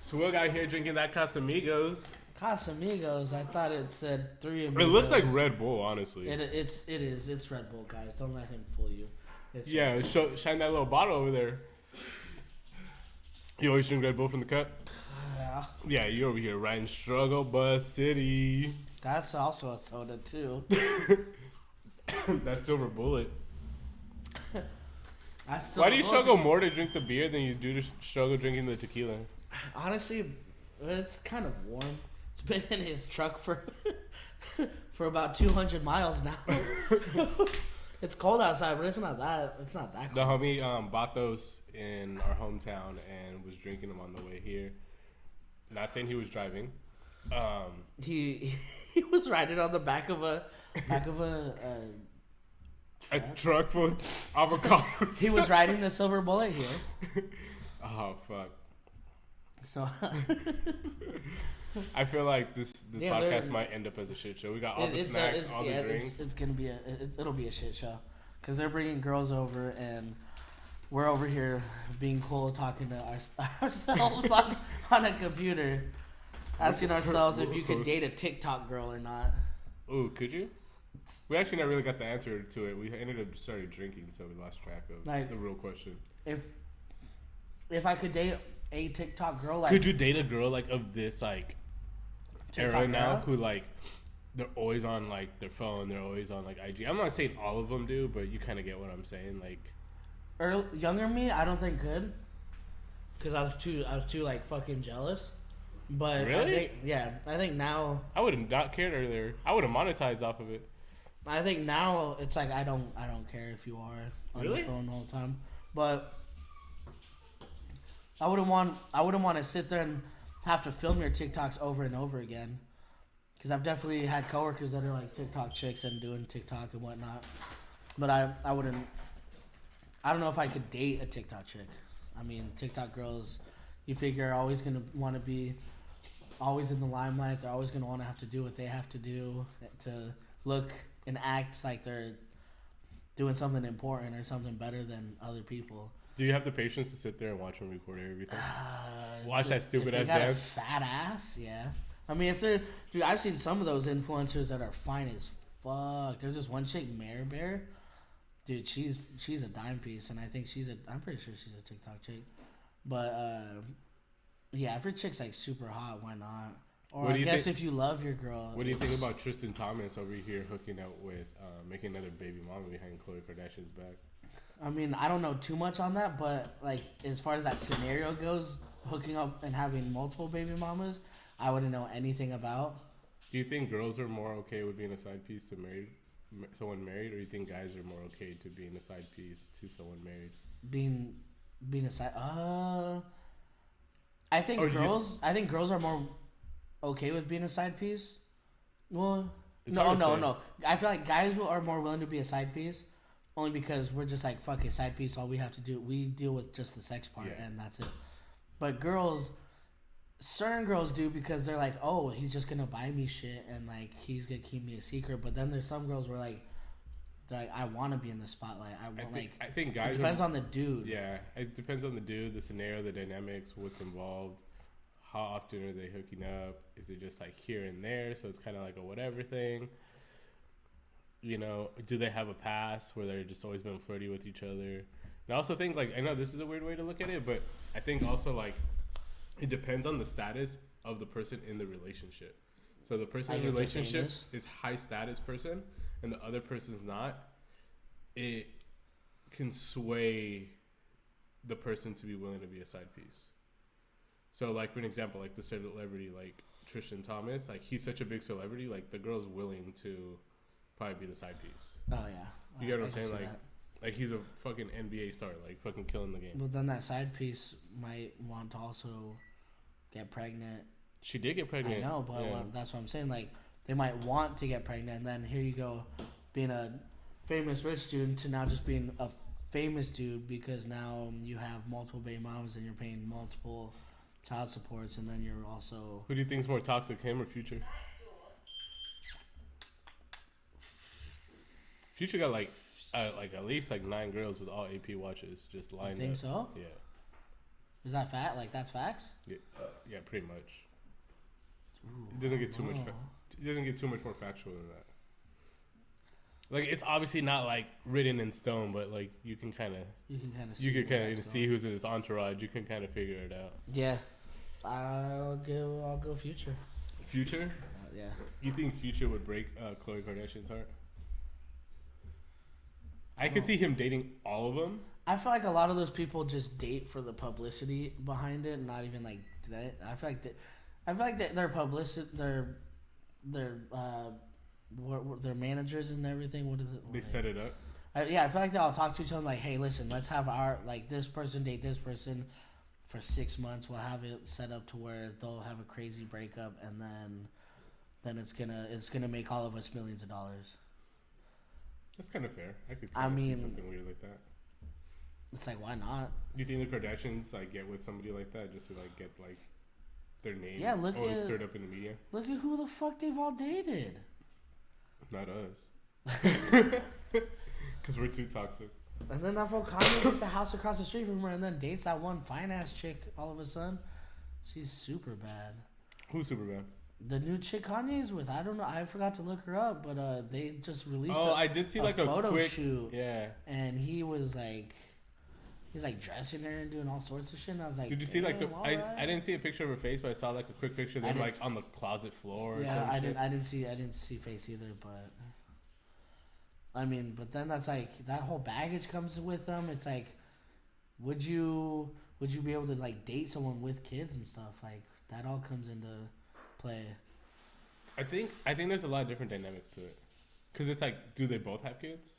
Swig out here drinking that Casamigos. Casamigos. I thought it said 3 It amigos. looks like Red Bull, honestly. It is. It's Red Bull, guys. Don't let him fool you. It's Yeah, shine that little bottle over there. You always drink Red Bull from the cup? Yeah. Yeah, you over here riding Struggle Bus City. That's also a soda too. That Silver Bullet. Why do you struggle more to drink the beer than you do to struggle drinking the tequila? Honestly, it's kind of warm. It's been in his truck for about 200 miles now. It's cold outside, but it's not that cold. The homie bought those in our hometown and was drinking them on the way here. Not saying he was driving. He was riding on the back of a truck full of avocados. He was riding the Silver Bullet here. Oh fuck. So I feel like this podcast might end up as a shit show. We got all the snacks, all the drinks. It's gonna be it'll be a shit show because they're bringing girls over and we're over here being cool, talking to ourselves on a computer, asking ourselves if you could date a TikTok girl or not. Ooh, could you? We actually never really got the answer to it. We ended up started drinking, so we lost track of the real question. If I could date a TikTok girl, like, could you date a girl like of this like TikTok era now girl? who like they're always on like their phone, they're always on like IG? I'm not saying all of them do, but you kind of get what I'm saying. Like, younger me, I don't think could, because I was too like fucking jealous. But really, I think now I would have not cared earlier. I would have monetized off of it. I think now it's like I don't care if you are on Really? your phone the whole time, but I wouldn't want to sit there and have to film your TikToks over and over again, because I've definitely had coworkers that are like TikTok chicks and doing TikTok and whatnot, but I wouldn't. I don't know if I could date a TikTok chick. I mean, TikTok girls, you figure are always gonna want to be always in the limelight. They're always gonna want to have to do what they have to do to look and act like they're doing something important or something better than other people. Do you have the patience to sit there and watch them record everything? Watch that stupid ass ass got dance. A fat ass, yeah. I mean, if they're, dude, I've seen some of those influencers that are fine as fuck. There's this one chick, Mare Bear. Dude, she's a dime piece, and I think I'm pretty sure she's a TikTok chick. But yeah, if her chick's like super hot, why not? Or I guess if you love your girl. What do you think about Tristan Thompson over here hooking up with making another baby mama behind Khloe Kardashian's back? I mean, I don't know too much on that, but like as far as that scenario goes, hooking up and having multiple baby mamas, I wouldn't know anything about. Do you think girls are more okay with being a side piece to someone married, or do you think guys are more okay to being a side piece to someone married? Being a side. I think girls are more okay with being a side piece. Well, no. I feel like guys are more willing to be a side piece, only because we're just like, fuck it, side piece. All we have to do, we deal with just the sex part, and that's it. But certain girls do, because they're like, oh, he's just gonna buy me shit and like he's gonna keep me a secret. But then there's some girls where like, they're like, I want to be in the spotlight. I think guys. It depends on the dude. Yeah, it depends on the dude, the scenario, the dynamics, what's involved. How often are they hooking up? Is it just like here and there? So it's kind of like a whatever thing. You know, do they have a past where they're just always been flirty with each other? And I also think, like, I know this is a weird way to look at it, but I think also, like, it depends on the status of the person in the relationship. So the person in the relationship is high status person and the other person's not. It can sway the person to be willing to be a side piece. So, like, for an example, like the celebrity, like Tristan Thomas, like, he's such a big celebrity, like, the girl's willing to probably be the side piece. Oh, yeah. You get what I'm saying? Like, he's a fucking NBA star, like, fucking killing the game. Well, then that side piece might want to also get pregnant. She did get pregnant. I know, but that's what I'm saying. Like, they might want to get pregnant, and then here you go, being a famous rich dude to now just being a famous dude, because now you have multiple baby moms and you're paying multiple child supports, and then you're also... Who do you think is more toxic, him or Future? Future got like at least like 9 girls with all AP watches just lined up. You think so? Yeah. Is that fact? Like that's facts? Yeah, pretty much. Ooh, It doesn't get too much. It doesn't get too much more factual than that. Like it's obviously not like written in stone, but like you can kind of see who's in his entourage. You can kind of figure it out. Yeah, I'll go Future. Future? Yeah. You think Future would break Khloe Kardashian's heart? I could see him dating all of them. I feel like a lot of those people just date for the publicity behind it, not even like that. I feel like their publicity, their managers and everything. What is it? They set it up. I feel like they all talk to each other like, hey, listen, let's have our like this person date this person for 6 months. We'll have it set up to where they'll have a crazy breakup, and then it's gonna make all of us millions of dollars. That's kind of fair. I could. See something weird like that. It's like, why not? Do you think the Kardashians like get with somebody like that just to like get like their name always stirred up in the media? Look at who the fuck they've all dated. Not us. Because we're too toxic. And then that fool Kanye gets a house across the street from her and then dates that one fine ass chick all of a sudden. She's super bad. Who's super bad? The new chick Kanye's with. I don't know. I forgot to look her up, but they just released I did see like a photo quick shoot. Yeah. And he's like dressing her and doing all sorts of shit. And I was like, did you see like I didn't see a picture of her face, but I saw like a quick picture of them like on the closet floor or something. I didn't see face either, but I mean, but then that's like that whole baggage comes with them. It's like, would you be able to like date someone with kids and stuff? Like that all comes into play. I think there's a lot of different dynamics to it, because it's like, do they both have kids?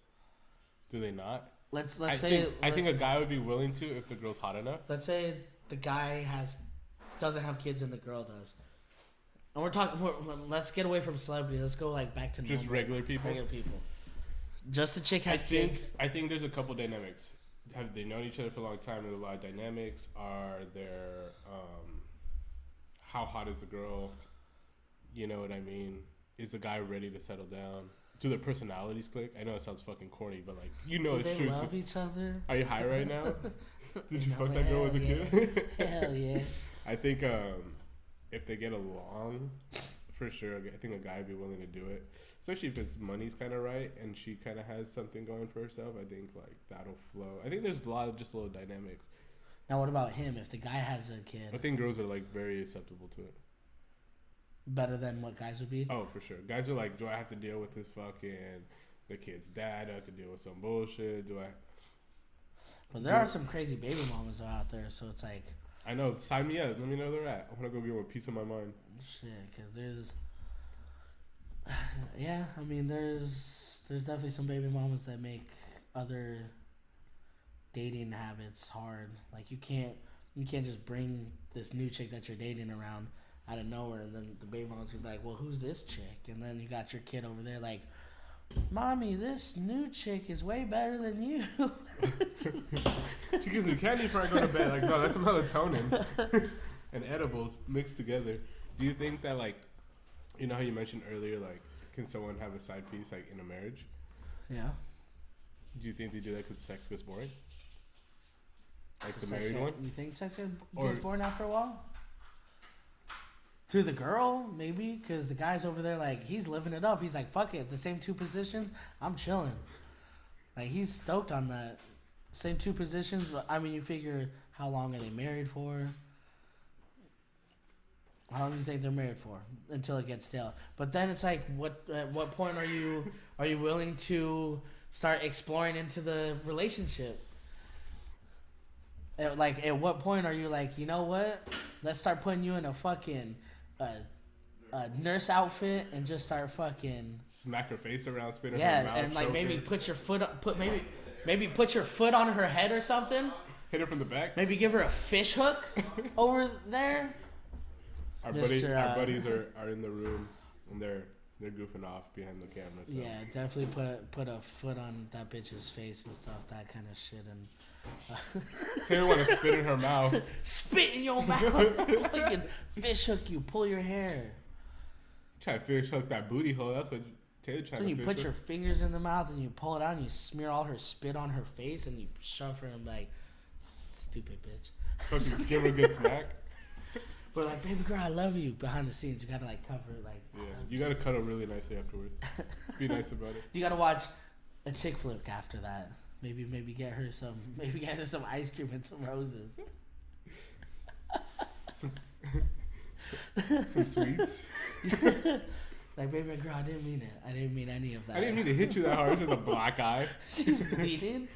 Do they not? I think a guy would be willing to if the girl's hot enough. Let's say the guy doesn't have kids and the girl does, and we're talking. Let's get away from celebrity. Let's go like back to just regular people. Regular people. Just the chick has kids. I think there's a couple dynamics. Have they known each other for a long time? There's a lot of dynamics. Are there? How hot is the girl? You know what I mean? Is the guy ready to settle down? Do their personalities click? I know it sounds fucking corny, but like it's true. Do they love each other? Are you high right now? Did you fuck that girl with a kid? Hell yeah! I think if they get along, for sure, I think a guy would be willing to do it. Especially if his money's kind of right and she kind of has something going for herself. I think like that'll flow. I think there's a lot of just little dynamics. Now, what about him? If the guy has a kid, I think girls are like very acceptable to it. Better than what guys would be? Oh, for sure. Guys are like, do I have to deal with this fucking the kid's dad? Do I have to deal with some bullshit? Well, there are some crazy baby mamas out there, so it's like. I know. Sign me up. Let me know where they're at. I want to go get one piece of my mind. Shit, because there's. Yeah, I mean, there's definitely some baby mamas that make other dating habits hard. Like you can't just bring this new chick that you're dating around out of nowhere, and then the baby mama's gonna be like, well, who's this chick? And then you got your kid over there like, mommy, this new chick is way better than you. She gives me candy before I go to bed. Like, no, that's melatonin and edibles mixed together. Do you think that, like, you know how you mentioned earlier, like, can someone have a side piece, like, in a marriage? Yeah. Do you think they do that because sex gets boring? Like the married one? You think sex gets boring after a while? To the girl, maybe, because the guy's over there, like, he's living it up. He's like, fuck it, the same two positions, I'm chilling. Like, he's stoked on that. Same two positions, but, I mean, you figure, how long are they married for? How long do you think they're married for? Until it gets stale. But then it's like, at what point are you willing to start exploring into the relationship? At what point are you like, you know what? Let's start putting you in a fucking a nurse outfit and just start fucking smack her face around, spin her mouth, and like maybe put your foot put your foot on her head or something. Hit her from the back. Maybe give her a fish hook over there. Our buddies are in the room and they're goofing off behind the camera. So. Yeah, definitely put a foot on that bitch's face and stuff, that kind of shit, and. Taylor want to spit in her mouth. Spit in your mouth. Fucking fish hook you. Pull your hair. Try to fish hook that booty hole. That's what Taylor trying to. So you put your fingers in the mouth and you pull it out and you smear all her spit on her face and you shove her and like, stupid bitch. Fucking give her a good smack. But like, baby girl, I love you. Behind the scenes, you gotta like cover it, like. Yeah, you gotta cuddle really nicely afterwards. Be nice about it. You gotta watch a chick flick after that. Maybe get her some ice cream and some roses. some sweets. Like, baby girl, I didn't mean it. I didn't mean any of that. I didn't mean to hit you that hard. It's just a black eye. She's bleeding.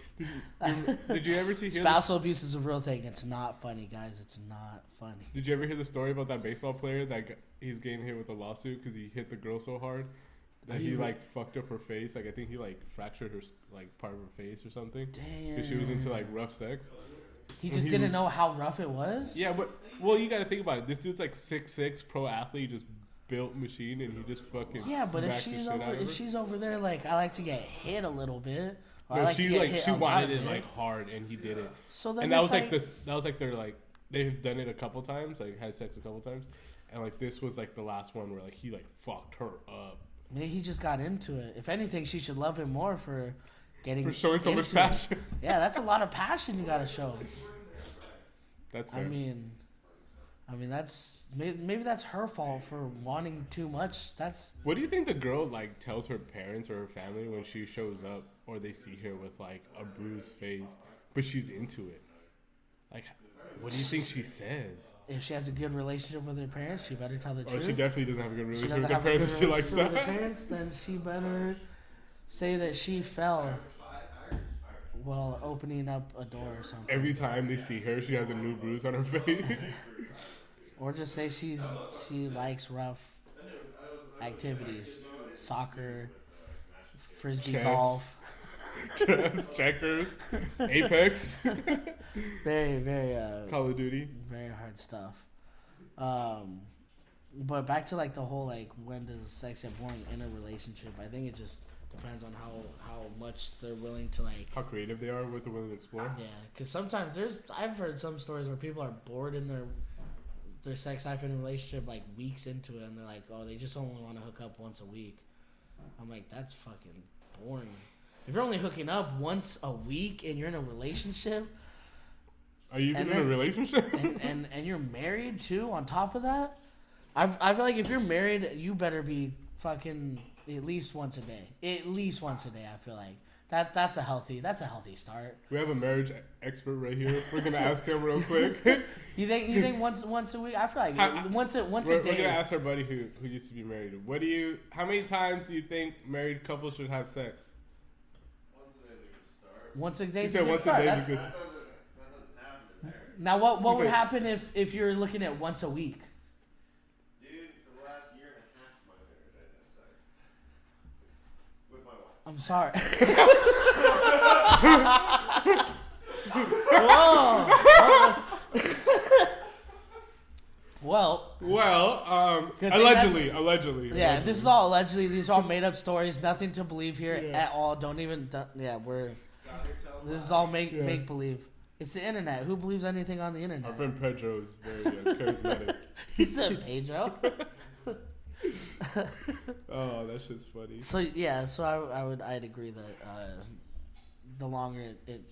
Did you ever see spousal abuse is a real thing? It's not funny, guys. It's not funny. Did you ever hear the story about that baseball player that he's getting hit with a lawsuit because he hit the girl so hard that he like fucked up her face? Like I think he like fractured her like part of her face or something. Damn. Because she was into like rough sex. He just didn't know how rough it was. Yeah, but well, you got to think about it. This dude's like 6'6", pro athlete, just built machine, and he just fucking but if she's over there like I like to get hit a little bit. No, she wanted it like hard, and he did it. So then and that was like this. That was like they're like they've done it a couple times, like had sex a couple times, and like this was like the last one where like he like fucked her up. Maybe he just got into it. If anything, she should love him more for showing so much passion. Yeah, that's a lot of passion you gotta show. That's fair. I mean that's maybe that's her fault for wanting too much. That's. What do you think the girl like tells her parents or her family when she shows up or they see her with like a bruised face, but she's into it? Like, what do you think she says? If she has a good relationship with her parents, she better tell the truth. Or she definitely doesn't have a good relationship with her parents if she likes that. With her parents, then she better say that she fell while opening up a door or something. Every time they see her, she has a new bruise on her face. Or just say she likes rough activities, soccer, frisbee golf, chess, checkers, Apex, very Call of Duty, very hard stuff. But back to like the whole like when does sex get boring in a relationship? I think it just depends on how much they're willing to like how creative they are with the willing to explore. Yeah, because sometimes I've heard some stories where people are bored in their sex life in a relationship like weeks into it, and they're like, oh, they just only want to hook up once a week. I'm like, that's fucking boring. If you're only hooking up once a week and you're in a relationship, are you even in a relationship? and you're married too on top of that, I feel like if you're married, you better be fucking at least once a day. At least once a day, I feel like. That's a healthy start. We have a marriage expert right here. We're gonna ask him real quick. You think once a week? I feel like once a day. We're gonna ask our buddy who used to be married. How many times do you think married couples should have sex? Once a day is a good start. That doesn't happen in marriage. Now what would happen if you're looking at once a week? I'm sorry. Whoa. Well, allegedly. Yeah, this is all allegedly. These are all made up stories. Nothing to believe here at all. This is all make believe. It's the internet. Who believes anything on the internet? Our friend Pedro is very charismatic. He said Pedro. Oh, that shit's funny. So I'd agree that the longer it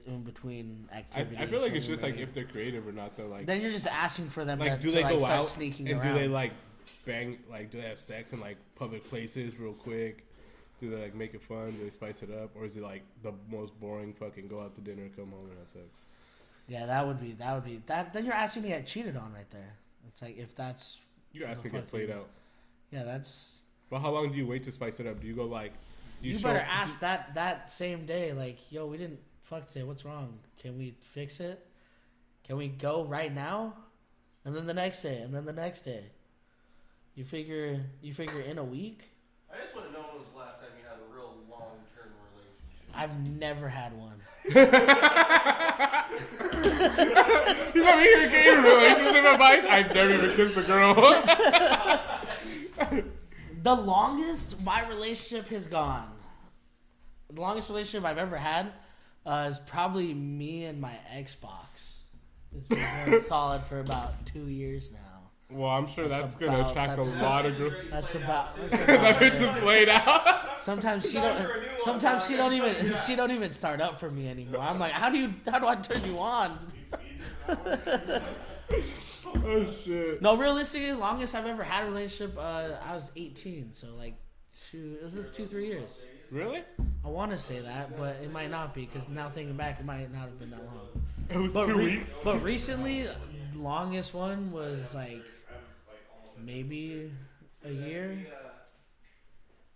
in between activities. I feel like it's just like if they're creative or not. They're like. Then you're just asking for them. Like, to they go start out sneaking and around. do they like bang? Like, do they have sex in like public places real quick? Do they like make it fun? Do they spice it up, or is it like the most boring fucking go out to dinner, come home and have sex? Yeah, that would be that. Then you're asking to get cheated on right there. It's like if that's you're asking to get played out. Yeah, that's. But how long do you wait to spice it up? Do you go like? You better ask that same day. Like, yo, we didn't fuck today. What's wrong? Can we fix it? Can we go right now? And then the next day, and then the next day. You figure in a week. I just want to know when was the last time you had a real long-term relationship. I've never had one. He's over here getting relationship advice. I've never even kissed a girl. The longest my relationship has gone. The longest relationship I've ever had is probably me and my Xbox. It's been going solid for about 2 years now. Well, I'm sure that's going to attract a lot of girls. That's about that bitch is played out. Sometimes she don't even start up for me anymore. I'm like, how do I turn you on? Oh shit. No, realistically, longest I've ever had a relationship, I was 18, so like 2-3 years. Really? I want to say that, but it might not be because now thinking back, it might not have been that long. It was But 2 weeks. But recently, longest one was like maybe a year,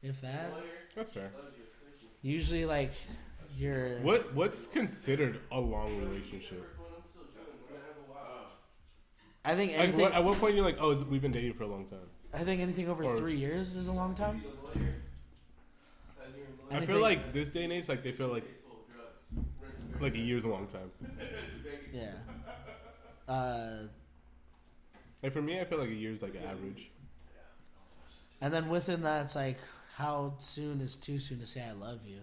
if that. That's fair. Usually, like you're. What's considered a long relationship? I think Like, anything. at what point you're like, oh, we've been dating for a long time? I think anything over Or- 3 years is a long time. I feel Anything- like this day and age, like they feel like a year's a long time. Yeah. Like for me, I feel like a year's like an average. And then within that, it's like, how soon is too soon to say I love you?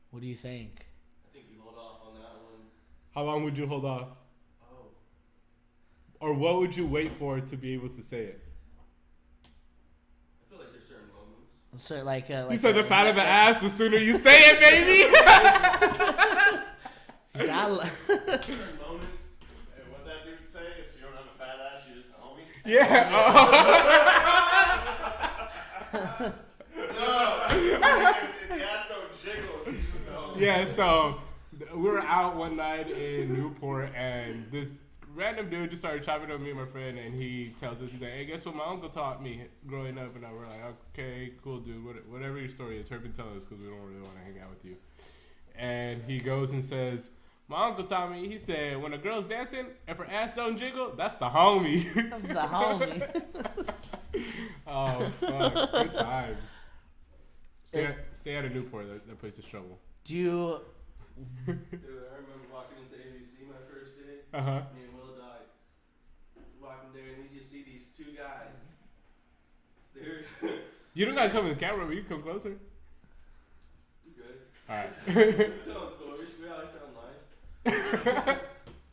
What do you think? I think you hold off on that one. How long would you hold off? Oh. Or what would you wait for to be able to say it? I feel like there's certain moments. So like, You said the fatter the ass, the sooner you say it, baby. Certain moments. Hey, what that dude say? If you don't have a fat ass, you just a homie. Yeah. No, if the ass don't jiggle, she's just a homie. Yeah, so we were out one night in Newport, and this random dude just started chopping up me and my friend, and he tells us, he's like, hey, guess what my uncle taught me growing up? And we're like, okay, cool, dude, whatever your story is, hurry and tell us, because we don't really want to hang out with you. And he goes and says, my uncle taught me, he said, when a girl's dancing, if her ass don't jiggle, that's the homie. That's the homie. Oh, fuck, good times. Stay out of Newport, that place is trouble. Do you? Dude, I remember walking into ABC my first day. Uh-huh. Me and Will died. Walking there and we just see these two guys. They're You don't gotta come in the camera, but you can come closer. good. Alright. Telling stories. We all like telling lies.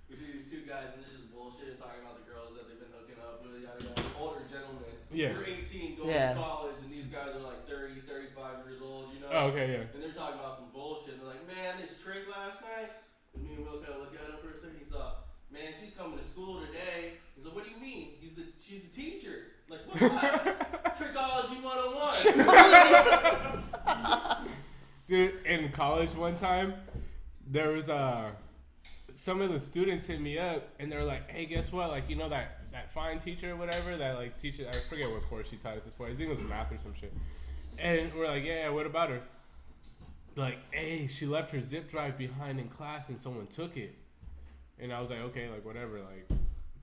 We see these two guys and they're just bullshit talking about the girls that they've been hooking up with. Yada yada. Older gentlemen. Yeah. We're 18 going Yeah. to college and these guys are like 30, 35 years old, you know? Oh, okay, yeah. And they're talking about some bullshit. And they're like, man, this trick last night. And me and Will kind of look at him for a second. He's like, man, she's coming to school today. He's like, what do you mean? She's the teacher. Like, what class? Trickology 101. Dude, in college one time, there was some of the students hit me up and they were like, hey, guess what? Like, you know that fine teacher or whatever that like teaches, I forget what course she taught at this point. I think it was math or some shit. And we're like, yeah, what about her? Like, hey, she left her zip drive behind in class and someone took it. And I was like, okay, like whatever, like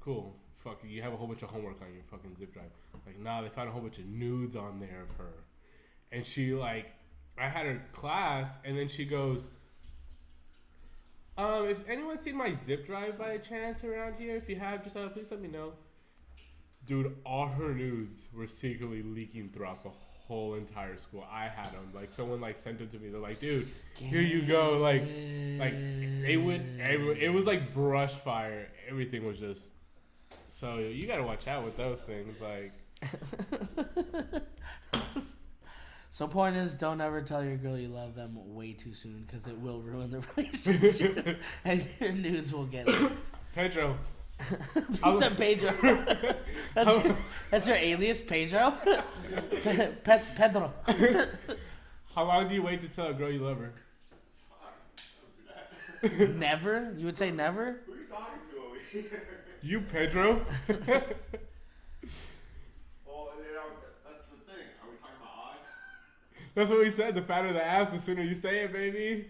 cool. Fuck, you have a whole bunch of homework on your fucking zip drive. Like, nah, they found a whole bunch of nudes on there of her. And she like, I had her class, and then she goes, has anyone seen my zip drive by chance around here? If you have, just please let me know. Dude, all her nudes were secretly leaking throughout the whole entire school. I had them. Like, someone like sent them to me. They're like, dude, here you go. Like it was like brush fire. Everything was just. So you gotta watch out with those things. Like. So point is, don't ever tell your girl you love them way too soon because it will ruin the relationship and your nudes will get leaked. Pedro. He said Pedro. That's your alias, Pedro. Pedro. How long do you wait to tell a girl you love her? Fuck, don't do that. Never? You would say never? Who are you talking to over here? You, Pedro. Well, you know, that's the thing. Are we talking about I? That's what we said. The fatter the ass, the sooner you say it, baby.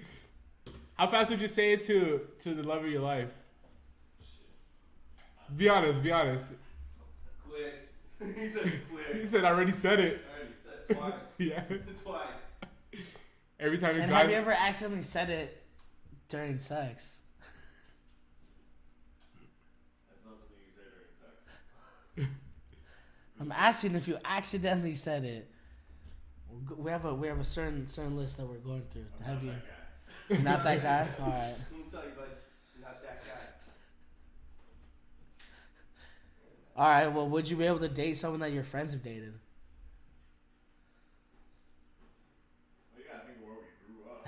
How fast would you say it to the love of your life? Be honest. Be honest. Quick. He said quick. He said I already said it. I already said it twice. Yeah. Twice. Every time you And drive. have you ever accidentally said it during sex? That's not something you say during sex. I'm asking if you accidentally said it. We have a certain list that we're going through. Have you? That guy. You're not that guy? All right. Let me tell you, bud, you're not that guy. All right. Well, would you be able to date someone that your friends have dated? Well, you gotta think of where we grew up.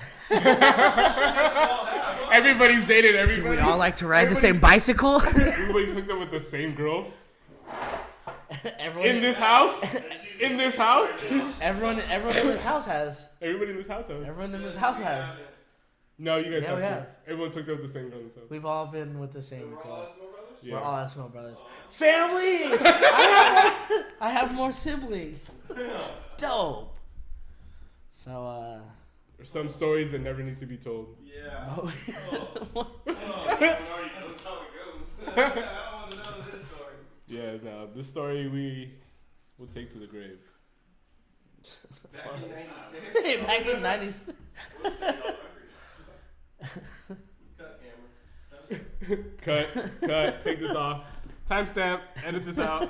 Everybody's dated Do everybody. we all like to ride the same bicycle? Everybody's hooked up with the same girl. Everyone In this house? In this house? Everyone in this house has. Everybody in this house has. Everyone in this house has. No, you guys Yeah, we have have. to. Everyone's hooked up with the same girl. So. We've all been with the same We're all girl. Eskimo brothers? Yeah. We're all Eskimo brothers. Family! I have more siblings. Dope. So, There's some stories that never need to be told. Yeah. oh, That's how it goes. I don't want to know this story. Yeah, no, this story we will take to the grave. Back in '96. hey, back in 90s. Cut camera. Cut, take this off. Timestamp, edit this out.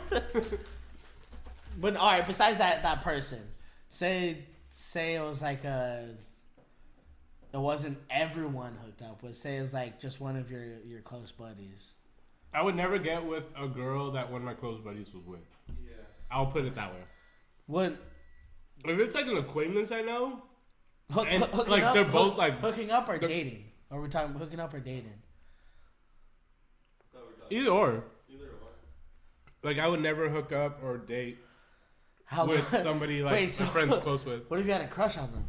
But alright, besides that person, say it was like it wasn't everyone hooked up, but say it was like just one of your close buddies. I would never get with a girl that one of my close buddies was with. Yeah. I'll put it that way. What If it's like an acquaintance I know, and, hooking like, up, they're both, like- hooking up or they're- dating? Or we're talking hooking up or dating? Thought we were talking either or. either or. Like I would never hook up or date How with somebody like Wait, my so- friend's close with. What if you had a crush on them?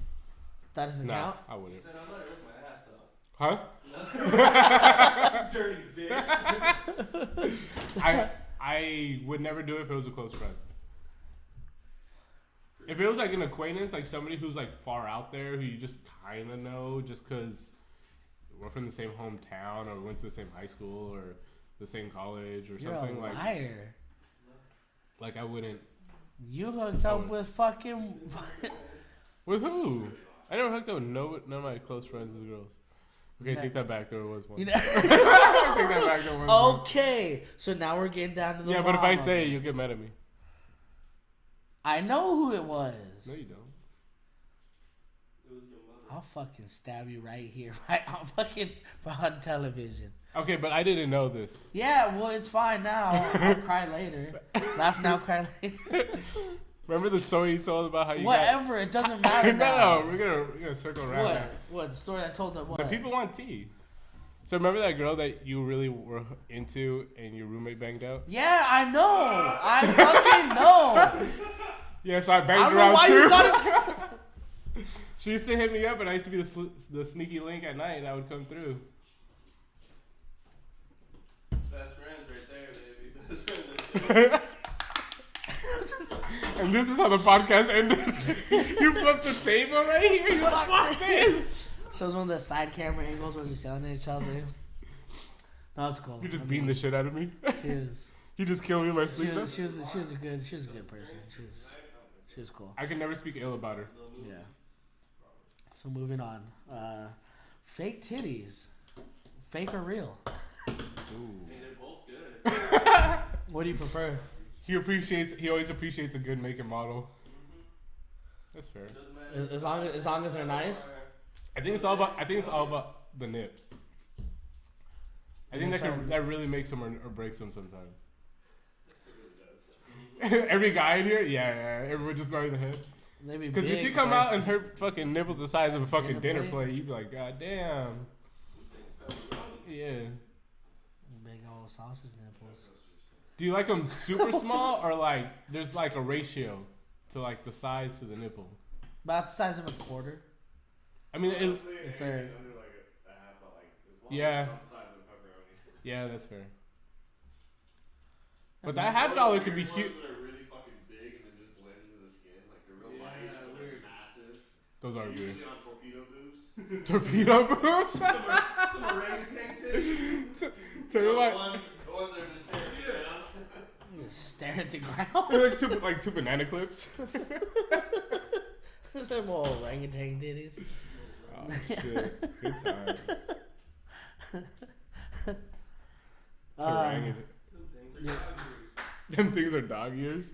That doesn't No, count. I He wouldn't. said, I'm not ripping my ass up. Huh? Dirty bitch. I would never do it if it was a close friend. If it was like an acquaintance, like somebody who's like far out there who you just kind of know just because we're from the same hometown or went to the same high school or the same college or You're something a like liar. I wouldn't. You hooked up with fucking. With who? I never hooked up with none of my close friends as girls. Okay, take that back. There was one. You know? Take that back. There was one. Okay, so now we're getting down to the. Yeah, but if I bottom say of it, it. you'll get mad at me. I know who it was. No, you don't. It was your mother. I'll fucking stab you right here, right on television. Okay, but I didn't know this. Yeah, well, it's fine now. I'll cry later. Laugh now, cry later. Remember the story you told about how you Whatever, it doesn't got... matter now. no, we're gonna circle around What? that. What? The story I told them. What? The people want tea. So remember that girl that you really were into and your roommate banged out? Yeah, I know. I fucking know. Yeah, so I I banged don't her know out why too. you got it. She used to hit me up, and I used to be the sneaky link at night, and I would come through. Best friends right there, baby. Best friends right there. And this is how the podcast ended. You flipped the table right here. You like, fuck this. Shows one of the side camera angles where they're just yelling at each other. No, it's cool. You're just I beating mean, the shit out of me. She was. You just killed me in my She sleep. was a good person. She was cool. I can never speak ill about her. Yeah. So moving on. Fake titties. Fake or real? Ooh. Hey, they're both good. What do you prefer? He always appreciates a good make and model. That's fair. Doesn't matter. As long as they're nice. I think it's all about the nips. I think that really makes them or breaks them sometimes. Every guy in here, yeah, everyone just nodding the head. Maybe Because if big, she come but- out and her fucking nipples the size of a fucking Dinner dinner plate? plate, you'd be like, God damn. Yeah. Big old sausage nipples. Do you like them super small or like there's like a ratio to like the size to the nipple? About the size of a quarter. I mean, it's, Honestly, If anything they're- under like a half, like as long Yeah. as it's not the size of a pepperoni. yeah, that's fair. But that half dollar could be Ones huge. that are really fucking big and then just blend into the skin, like they're real Yeah, light, but weird. they're massive. Those are weird. Usually on torpedo boobs. Torpedo boobs? Some orangutan tits. So The you're like, ones that are just staring down. You stare at the ground. you're like two banana clips. Them little orangutan titties. Oh shit, good times. Orangutan. Yeah. Them things are dog ears.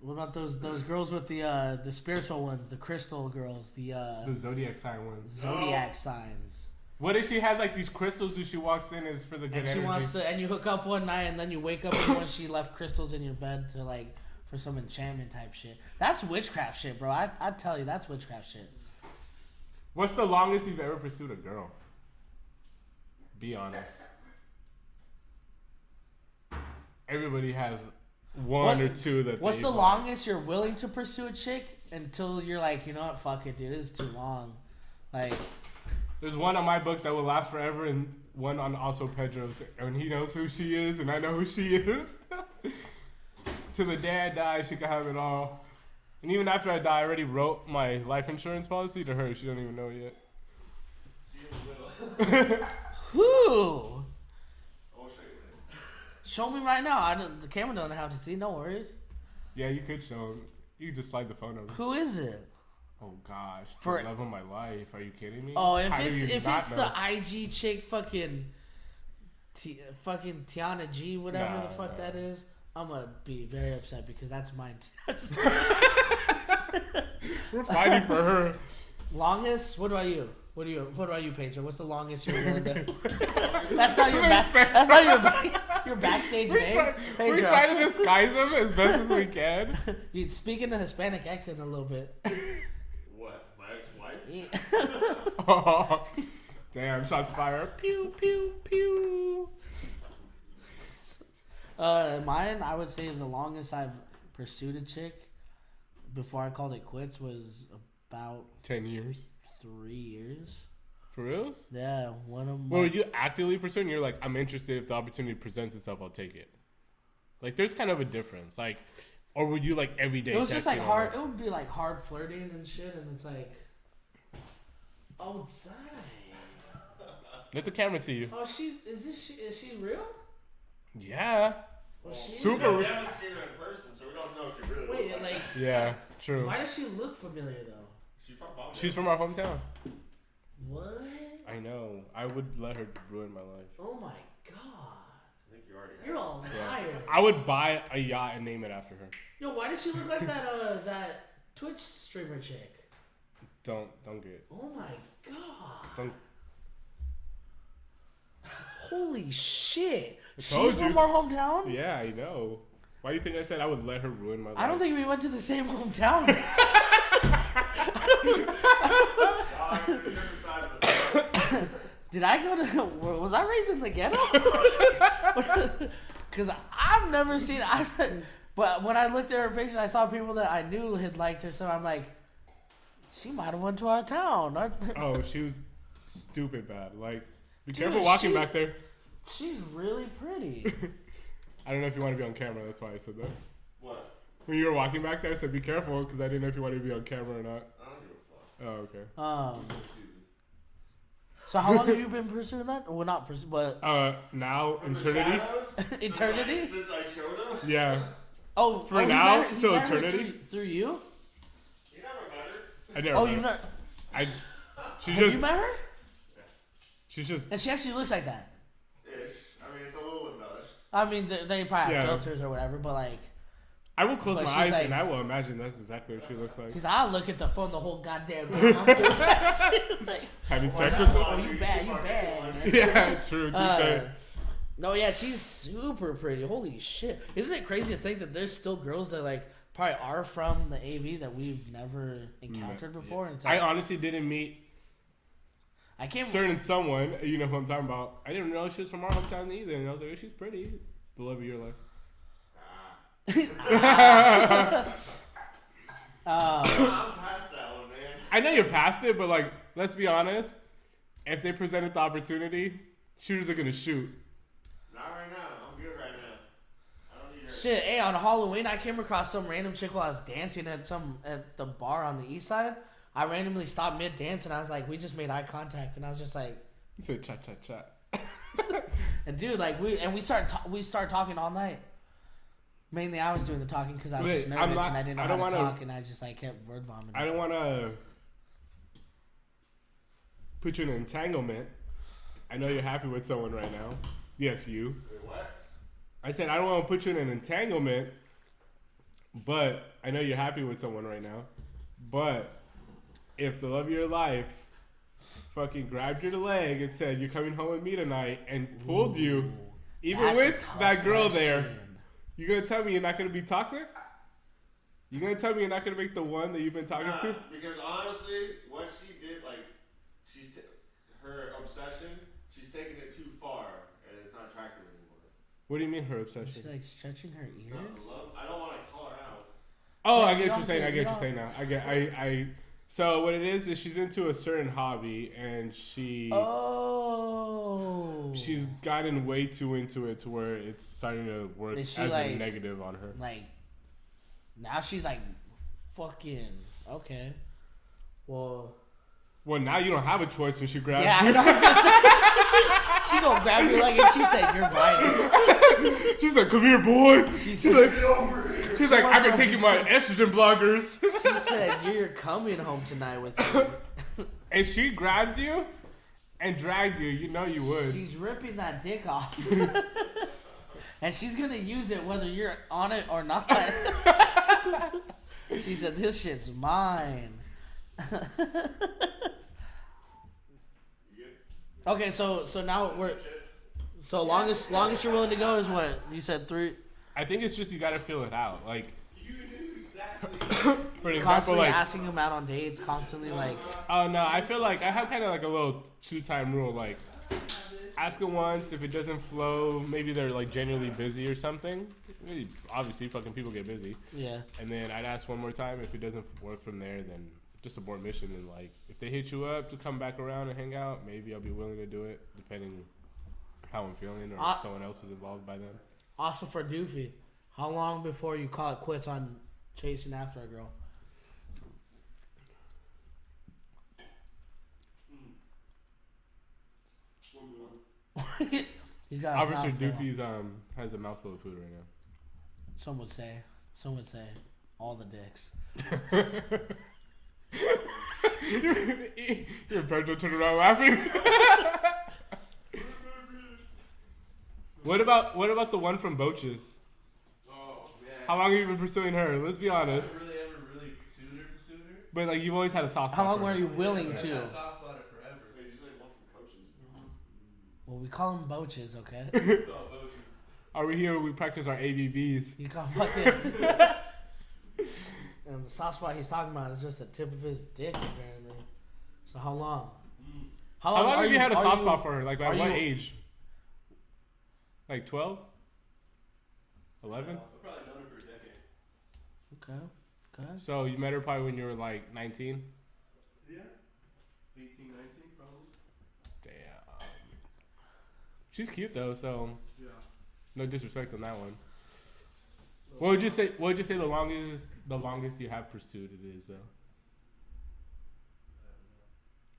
What about those girls with the spiritual ones, the crystal girls, the The zodiac sign ones. zodiac signs? What if she has like these crystals who she walks in and it's for the good And she energy? wants to, and you hook up one night, and then you wake up and when she left crystals in your bed to like for some enchantment type shit. That's witchcraft shit, bro. I tell you, that's witchcraft shit. What's the longest you've ever pursued a girl? be honest. Everybody has one What- or two that. What's they the like. longest you're willing to pursue a chick until you're like, you know what, fuck it, dude, this is too long. Like, There's one on my book that will last forever, and one on also Pedro's, and he knows who she is, and I know who she is. To the day I die, she can have it all. And even after I die, I already wrote my life insurance policy to her. She don't even know it yet. She will. who? I'll show you later. Show me right now. The camera doesn't have to see. No worries. Yeah, you could show him. You could just slide the phone over. Who is it? Oh gosh, For- the love of my life. Are you kidding me? Oh, if How do it's you if not it's know? the IG chick, fucking Tiana G, whatever Nah, the fuck nah. that is, I'm gonna be very upset because that's mine. We're fighting for her. Longest? What about you? What about you, Pedro? What's the longest you're willing to? That's not your That's not your backstage name, We Pedro. try to disguise him as best as we can. You speak in a Hispanic accent a little bit. What? My ex-wife? Oh, damn! Shots fired. Pew pew pew. Mine, I would say the longest I've pursued a chick before I called it quits was about 10 years. 3 years. For reals? Yeah, one of my. Well, were you actively pursuing? You're like, I'm interested. If the opportunity presents itself, I'll take it. Like, there's kind of a difference. Like, or were you like every day? It was just like texting hard. her? It would be like hard flirting and shit, and it's like, oh, dang. Let the camera see you. Oh, is she real? Yeah. Well, she- Super- We haven't seen her in person, so we don't know if she really Wait, looks like, Yeah. True. why does she look familiar though? She's from Bombay. She's from our hometown. What? I know. I would let her ruin my life. Oh my god. I think you already have. You're a liar. I would buy a yacht and name it after her. Yo, why does she look like that Twitch streamer chick? Don't get it. Oh my god. Don't. Holy shit. She's told from you. our hometown? Yeah, I know. Why do you think I said I would let her ruin my life? I don't think we went to the same hometown. There's different sides of the face. Did I go to? Was I raised in the ghetto? Because I've never seen. But when I looked at her pictures, I saw people that I knew had liked her. So I'm like, she might have went to our town. Oh, she was stupid bad. Like, be Dude, careful walking she- back there. She's really pretty. I don't know if you want to be on camera. That's why I said that. What? When you were walking back there, I said be careful because I didn't know if you wanted to be on camera or not. I don't give a fuck. Oh, okay. So how long have you been pursuing that? Well, not pursuing, but Now From the eternity. shadows, Eternity? Since I showed him? Yeah, oh, For you now, met her- you till met her eternity? through you. You never met her. I never. Oh, met you her. not? I. She's Have just. you met her? She's just. And she actually looks like that. Ish. I mean, it's a little embellished. I mean, they probably have Yeah. filters or whatever, but like, I will close But my she's eyes like- and I will imagine that's exactly what she looks like. she's like, I'll look at the phone the whole goddamn time. I'm doing that shit. Like, Having sex with. oh, you bad, you bad. Yeah, true. Touche. No, yeah, she's super pretty. Holy shit! Isn't it crazy to think that there's still girls that like probably are from the AV that we've never encountered before? And it's I like, honestly didn't meet I can't. certain someone. You know who I'm talking about. I didn't know she was from our hometown either, and I was like, oh, she's pretty. The love of your life. I'm past that one, man. I know you're past it, but like, let's be honest. If they presented the opportunity, shooters are gonna shoot. Not right now. I'm good right now. I don't need her. Shit, hey, on Halloween I came across some random chick while I was dancing at the bar on the east side. I randomly stopped mid dance and I was like, we just made eye contact and I was just like, You said chat, chat, chat. and dude, like we started talking all night. Mainly I was doing the talking because I was Wait, just I'm nervous not- and I didn't know I how don't to wanna- talk and I just like kept word vomiting. I don't want to put you in an entanglement. I know you're happy with someone right now. Yes, you. Wait, what? I said I don't want to put you in an entanglement, but I know you're happy with someone right now. But if the love of your life fucking grabbed your leg and said you're coming home with me tonight and pulled you, even That's a with tough that girl there, question. you gonna tell me you're not gonna be toxic? You gonna tell me you're not gonna make the one that you've been talking to? Because honestly, what she did, like, her obsession, she's taking it too far, and it's not attractive anymore. What do you mean her Is obsession? she like stretching her ears? I don't want to call her out. Oh, Yeah, I you get what don't you're saying. I think- get you what you're saying now. I. So what it is she's into a certain hobby and Oh. she's gotten way too into it to where it's starting to work Is as she, a like- negative on her. Like, now she's like, fucking, okay. Well, Well, now you don't have a choice when she grabs yeah, I you. know. I was gonna say, she gonna grab your leg and she said, you're mine. She's like, "Come here, boy." She's She's like, Over "She's like, I've been taking my estrogen blockers." She said, you're coming home tonight with me. And she grabbed you and dragged you. You know you would. She's ripping that dick off. And she's gonna use it whether you're on it or not. She said, this shit's mine. Okay, so now we're so longest you're willing to go is what? You said 3. I think it's just you gotta feel it out. Like, You knew exactly. for an example, Constantly like, asking him out on dates, constantly like oh no, I feel like I have kind of like a little 2-time rule. Like, ask it once. If it doesn't flow, maybe they're like genuinely busy or something. Maybe, obviously, fucking people get busy. yeah. And then I'd ask one more time. If it doesn't work from there, then just abort mission. And like, if they hit you up to come back around and hang out, maybe I'll be willing to do it, depending how I'm feeling or if someone else is involved by then. Also for Doofy, how long before you call it quits on chasing after a girl? He's got a Officer mouthful. Doofy's has a mouthful of food right now. Some would say all the dicks. Your Pedro turned around laughing. What about the one from Boches? Oh man. How long have you been pursuing her? Let's be I honest. haven't really ever really pursued her. But like, you've always had a soft spot. How long for were her. you willing I to? got a soft spot her forever. Wait, you say one from coaches? Well, we call them boaches, okay? Oh, Boches. Are we here? We practice our ABBs. You call fucking. And the soft spot he's talking about is just the tip of his dick, apparently. So how long? How long are have you had a are soft you- spot for her? Like, at are what you- age? Like 12? 11? I've probably known her for a decade. Okay. Okay. So you met her probably when you were like 19? Yeah. 18, 19 probably. Damn. She's cute though, so Yeah. no disrespect on that one. What would you say the longest you have pursued it is though?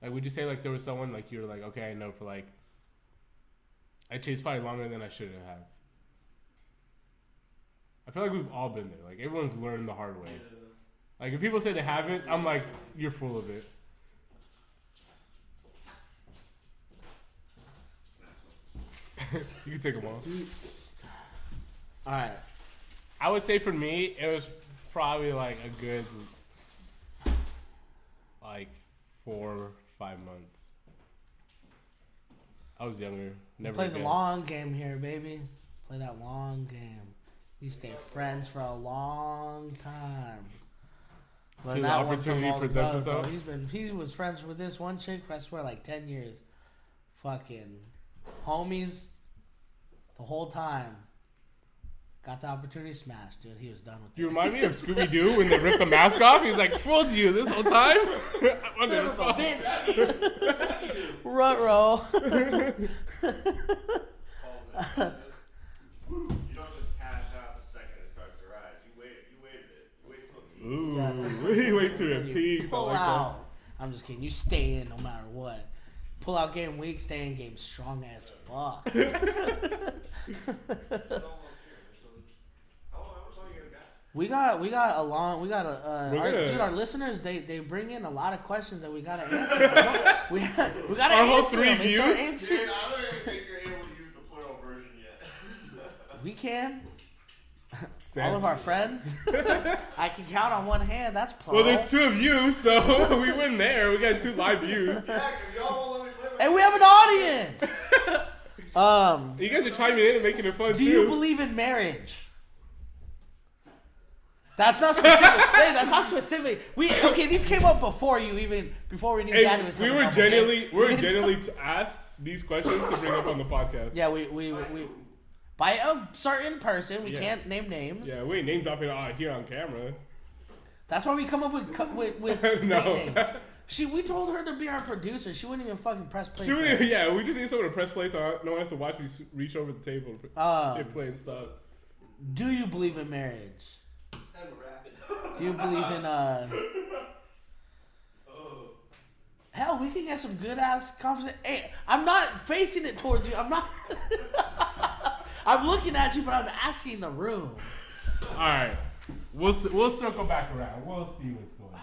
Like, would you say like there was someone like you're like, okay, I know for like I chased probably longer than I should have. I feel like we've all been there. Like, everyone's learned the hard way. Like, if people say they haven't, I'm like, you're full of it. You can take them all. All right. I would say for me, it was probably like a good, like 4 or 5 months. I was younger. Never Play again. the long game here, baby. Play that long game. You stay friends for a long time. But Till the that one opportunity from all the presents brothers, bro, itself? he was friends with this one chick for I swear like 10 years. Fucking homies the whole time. Got the opportunity, smashed, dude. He was done with You it. remind me of Scooby Doo when they ripped the mask off. He's like, fooled you this whole time. I'm Son gonna of a fuck. bitch. Ruh-roh. You don't just cash out the second it starts to rise. You waited it. You wait till it peaks. Ooh, Yeah. wait till it You peaks. I Pull like out. I'm just kidding. You stay in no matter what. Pull out game weak, stay in game strong as fuck. How much longer you guys got? We got a long. We got We're our listeners. They bring in a lot of questions that we gotta answer. we gotta Our whole answer 3 them. It's our views? answer. Dude, I don't even think you're able to use the plural version yet. We can. Damn. All of our friends. I can count on one hand. That's that. Well, plural. there's 2 of you, so we win there. We got 2 live views. Yeah, because y'all won't let me play with And we have an audience. You guys are chiming in and making it fun Do too. you believe in marriage? That's not specific. Hey, that's not specific. These came up before you even before we knew Hey, Daddy was we coming were home, okay? genuinely asked these questions to bring up on the podcast. Yeah, we by a certain person. We Yeah. can't name names. Yeah, we ain't name dropping out here on camera. That's why we come up with No. names. We told her to be our producer. She wouldn't even fucking press play. Should for we, us. yeah, we just need someone to press play so no one has to watch me reach over the table and play and stuff. Do you believe in marriage? Time to wrap it. Do you believe in Oh. Hell, we can get some good ass conversation. Hey, I'm not facing it towards you. I'm not. I'm looking at you, but I'm asking the room. All right, we'll circle back around. We'll see what's going on.